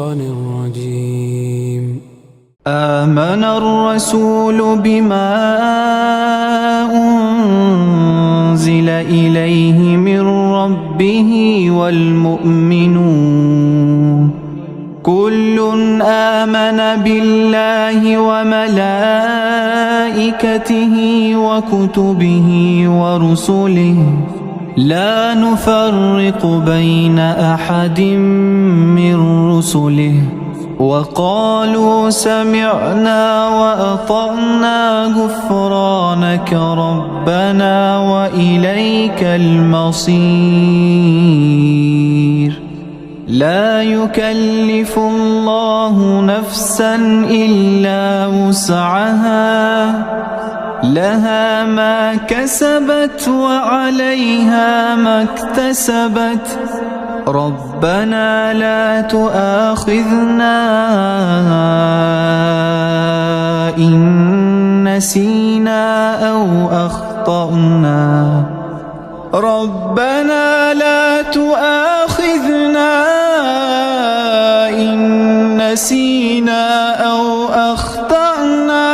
الشيطان الرجيم. آمن الرسول بما أنزل إليه من ربه والمؤمنون كل آمن بالله وملائكته وكتبه ورسله لا نفرق بين أحد من رسله وقالوا سمعنا وأطعنا غفرانك ربنا وإليك المصير. لا يكلف الله نفسا إلا وسعها لها ما كسبت وعليها ما اكتسبت ربنا لا تؤاخذنا إن نسينا أو أخطأنا ربنا لا تؤاخذنا إن نسينا أو أخطأنا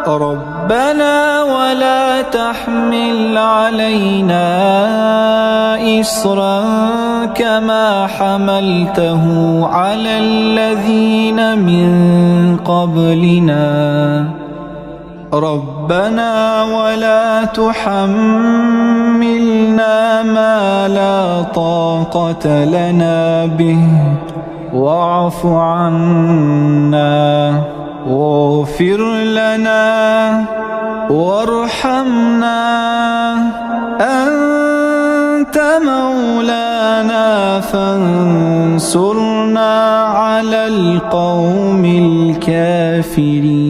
ربنا ولا تحمل علينا إصرا كما حملته على الذين من قبلنا ربنا ولا تحملنا ما لا طاقة لنا به واعف عنا واغفر لنا وارحمنا أنت مولانا فانصرنا على القوم الكافرين.